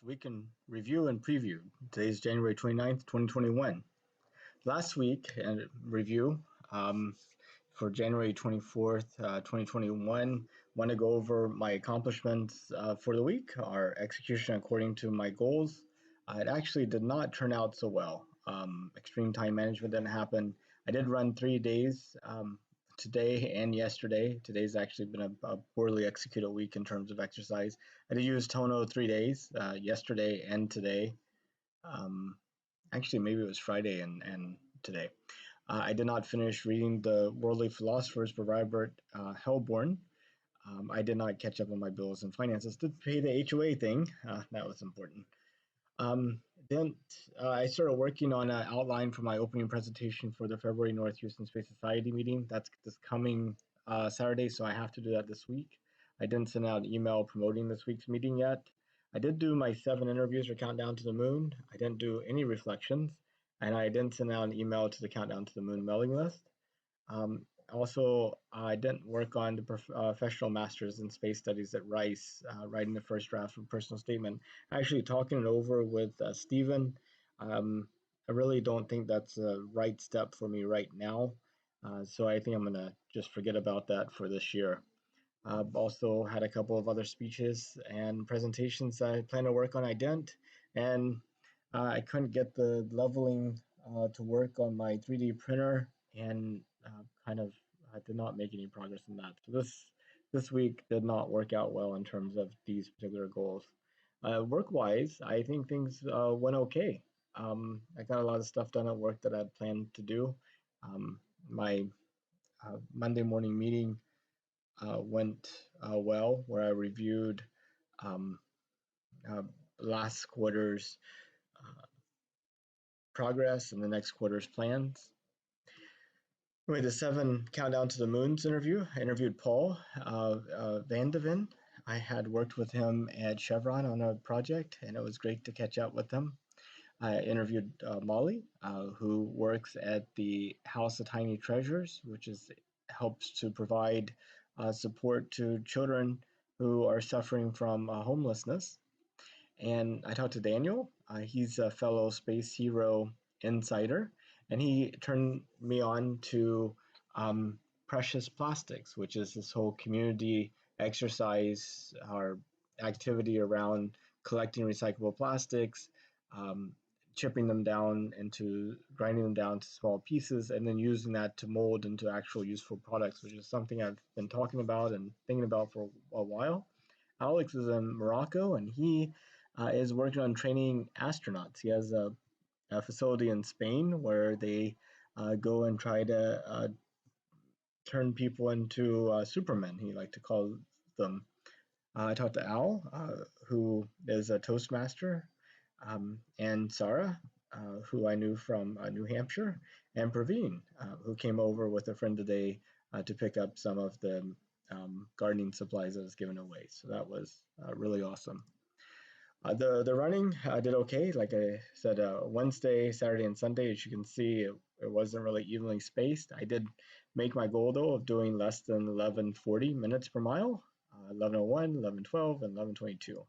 So we can review and preview. Today's January 29th, 2021. Last week, and review for January 24th, 2021, want to go over my accomplishments for the week, our execution according to my goals. It actually did not turn out so well. Extreme time management didn't happen. I did run 3 days today and yesterday. Today's actually been a poorly executed week in terms of exercise. I did use Tono 3 days, yesterday and today. Um, Actually, maybe it was Friday and today. I did not finish reading The Worldly Philosophers by Robert Hellborn. I did not catch up on my bills and finances. Did pay the HOA thing. That was important. Um, then I started working on an outline for my opening presentation for the February North Houston Space Society meeting. That's this coming Saturday, so I have to do that this week. I didn't send out an email promoting this week's meeting yet. I did do my 7 interviews for Countdown to the Moon. I didn't do any reflections, and I didn't send out an email to the Countdown to the Moon mailing list. Also, I didn't work on the professional masters in space studies at Rice, writing the first draft of a personal statement. Actually, talking it over with Stephen, I really don't think that's a right step for me right now. So I think I'm going to just forget about that for this year. I've also had a couple of other speeches and presentations I plan to work on. I didn't, and I couldn't get the leveling to work on my 3D printer, and kind of did not make any progress in that. So this week did not work out well in terms of these particular goals. Work-wise, I think things went okay. I got a lot of stuff done at work that I had planned to do. My Monday morning meeting went well, where I reviewed um, uh, last quarter's progress and the next quarter's plans. Anyway, the 7 Countdown to the Moons interview, I interviewed Paul Van de Ven. I had worked with him at Chevron on a project, and it was great to catch up with him. I interviewed Molly, who works at the House of Tiny Treasures, which helps to provide support to children who are suffering from homelessness. And I talked to Daniel. He's a fellow Space Hero insider, and he turned me on to Precious Plastics, which is this whole community exercise or activity around collecting recyclable plastics, um, chipping them down into grinding them down to small pieces, and then using that to mold into actual useful products, which is something I've been talking about and thinking about for a while. Alex is in Morocco, and he is working on training astronauts. He has a facility in Spain where they go and try to turn people into supermen, he like to call them. I talked to Al, who is a Toastmaster, and Sarah, who I knew from New Hampshire, and Praveen, who came over with a friend today to pick up some of the gardening supplies that was given away. So that was really awesome. The running I did okay. Like I said, Wednesday, Saturday, and Sunday, as you can see, it wasn't really evenly spaced. I did make my goal though of doing less than 11:40 minutes per mile, 11:01, 11:12, and 11:22.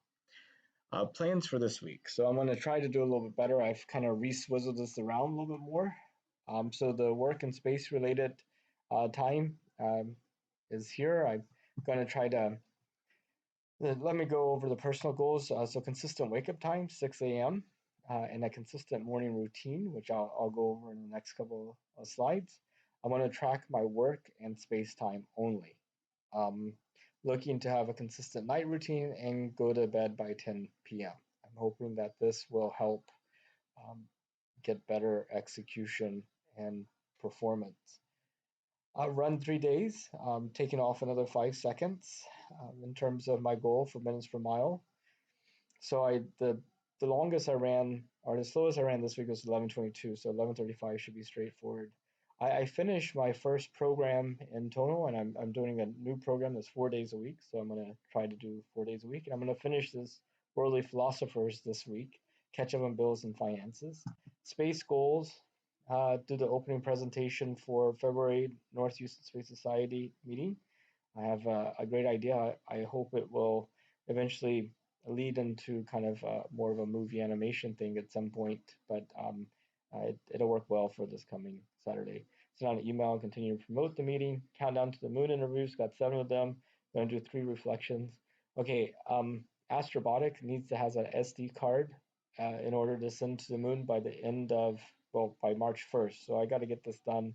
Plans for this week. So I'm going to try to do a little bit better. I've kind of re-swizzled this around a little bit more. So the work and space related time is here. I'm going to try to let me go over the personal goals. So consistent wake up time, 6 a.m., and a consistent morning routine, which I'll go over in the next couple of slides. I want to track my work and space time only. Looking to have a consistent night routine and go to bed by 10 p.m. I'm hoping that this will help get better execution and performance. I'll run 3 days, taking off another 5 seconds in terms of my goal for minutes per mile. So the longest I ran, or the slowest I ran this week was 11:22, so 11:35 should be straightforward. I finished my first program in Tono, and I'm doing a new program that's 4 days a week, so I'm going to try to do 4 days a week. And I'm going to finish this Worldly Philosophers this week, catch up on bills and finances. Space goals, do the opening presentation for February North Houston Space Society meeting. I have a great idea. I hope it will eventually lead into kind of more of a movie animation thing at some point, but it'll work well for this coming Saturday. Send out an email, continue to promote the meeting. Countdown to the moon interviews, got 7 of them. I'm gonna do 3 reflections. Okay, Astrobotic needs to has an SD card in order to send to the moon by the end of, well, by March 1st. So I got to get this done,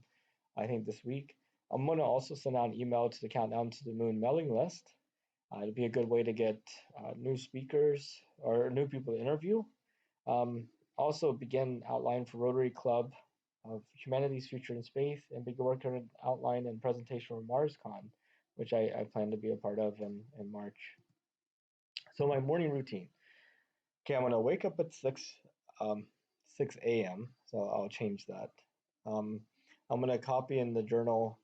I think, this week. I'm gonna also send out an email to the Countdown to the Moon mailing list. It'd be a good way to get new speakers or new people to interview. Um, Also begin outline for Rotary Club of Humanity's Future in Space, and begin working on an outline and presentation for MarsCon, which I plan to be a part of in March. So my morning routine. Okay, I'm gonna wake up at um, 6 a.m. So I'll change that. Um, I'm gonna copy in the journal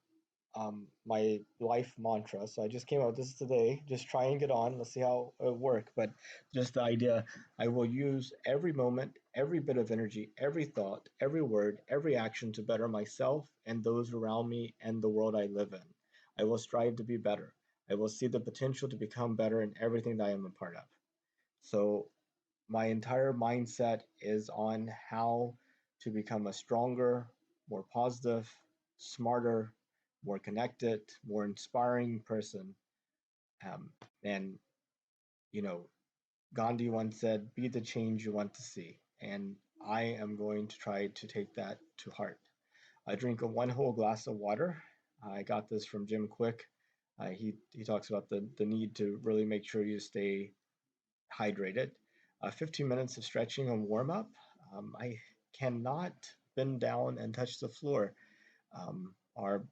my life mantra. So I just came out with this today. Just try and get on. Let's see how it works. But just the idea, I will use every moment, every bit of energy, every thought, every word, every action to better myself and those around me and the world I live in. I will strive to be better. I will see the potential to become better in everything that I am a part of. So my entire mindset is on how to become a stronger, more positive, smarter, more connected, more inspiring person. Um, and, you know, Gandhi once said, be the change you want to see. And I am going to try to take that to heart. I drink a 1 whole glass of water. I got this from Jim Quick. He talks about the need to really make sure you stay hydrated. 15 minutes of stretching and warm up. I cannot bend down and touch the floor or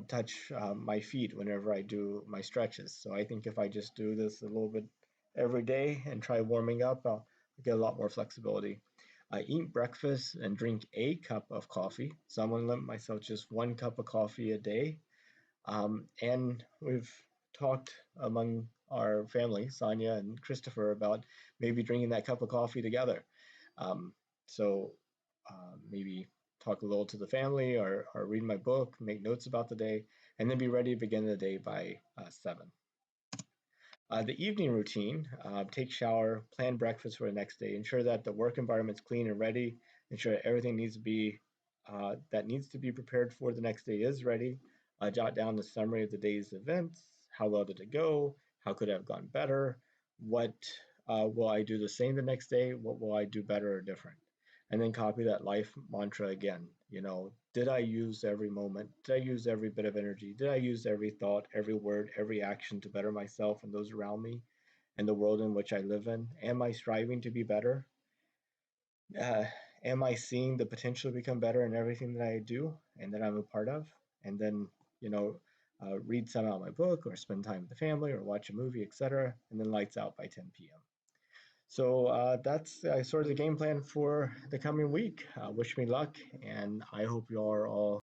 touch my feet whenever I do my stretches. So I think if I just do this a little bit every day and try warming up, I'll get a lot more flexibility. I eat breakfast and drink a cup of coffee. So I'm going to limit myself just 1 cup of coffee a day. And we've talked among our family, Sonia and Christopher, about maybe drinking that cup of coffee together. Um, so maybe talk a little to the family or read my book, make notes about the day, and then be ready to begin the day by 7. The evening routine, take shower, plan breakfast for the next day, ensure that the work environment is clean and ready, ensure that everything that needs to be prepared for the next day is ready, jot down the summary of the day's events, how well did it go, how could it have gone better, what will I do the same the next day, what will I do better or different, and then copy that life mantra again. Did I use every moment? Did I use every bit of energy? Did I use every thought, every word, every action to better myself and those around me and the world in which I live in? Am I striving to be better? Uh, am I seeing the potential to become better in everything that I do and that I'm a part of? And then, you know, read some out of my book or spend time with the family or watch a movie, etc. And then lights out by 10 p.m. So that's sort of the game plan for the coming week. Wish me luck, and I hope you are all